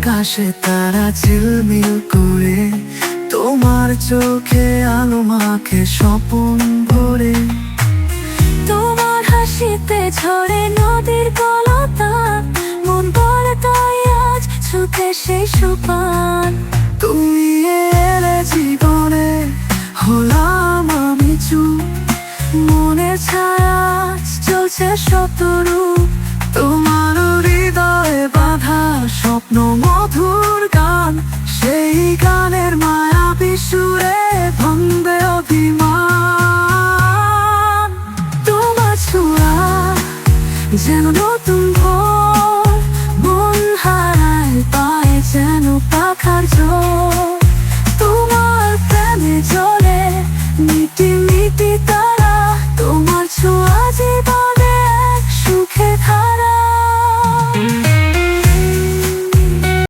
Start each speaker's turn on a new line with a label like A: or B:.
A: আকাশে তারা ঝিলমিল করে, তোমার চোখে আলো মাখে স্বপন ভরে।
B: তোমার হাসিতে ঝরে নদীর কলতা, মন বলে তাই আজ চোখে সেই সোপান।
A: তুমি এলে জীবনে, হলাম আমি চুপ,
B: মনের ছায়া চলছে শতরূপ।
A: তোমার হৃদয়ে বাঁধা স্বপ্ন মধুর গান, সেই গানের মায়াবী সুরে ভাঙবে অভিমান।
B: তোমার ছোঁয়া যেন নতুন ভোর, মন হারায় পায় যেন পাখার জোর।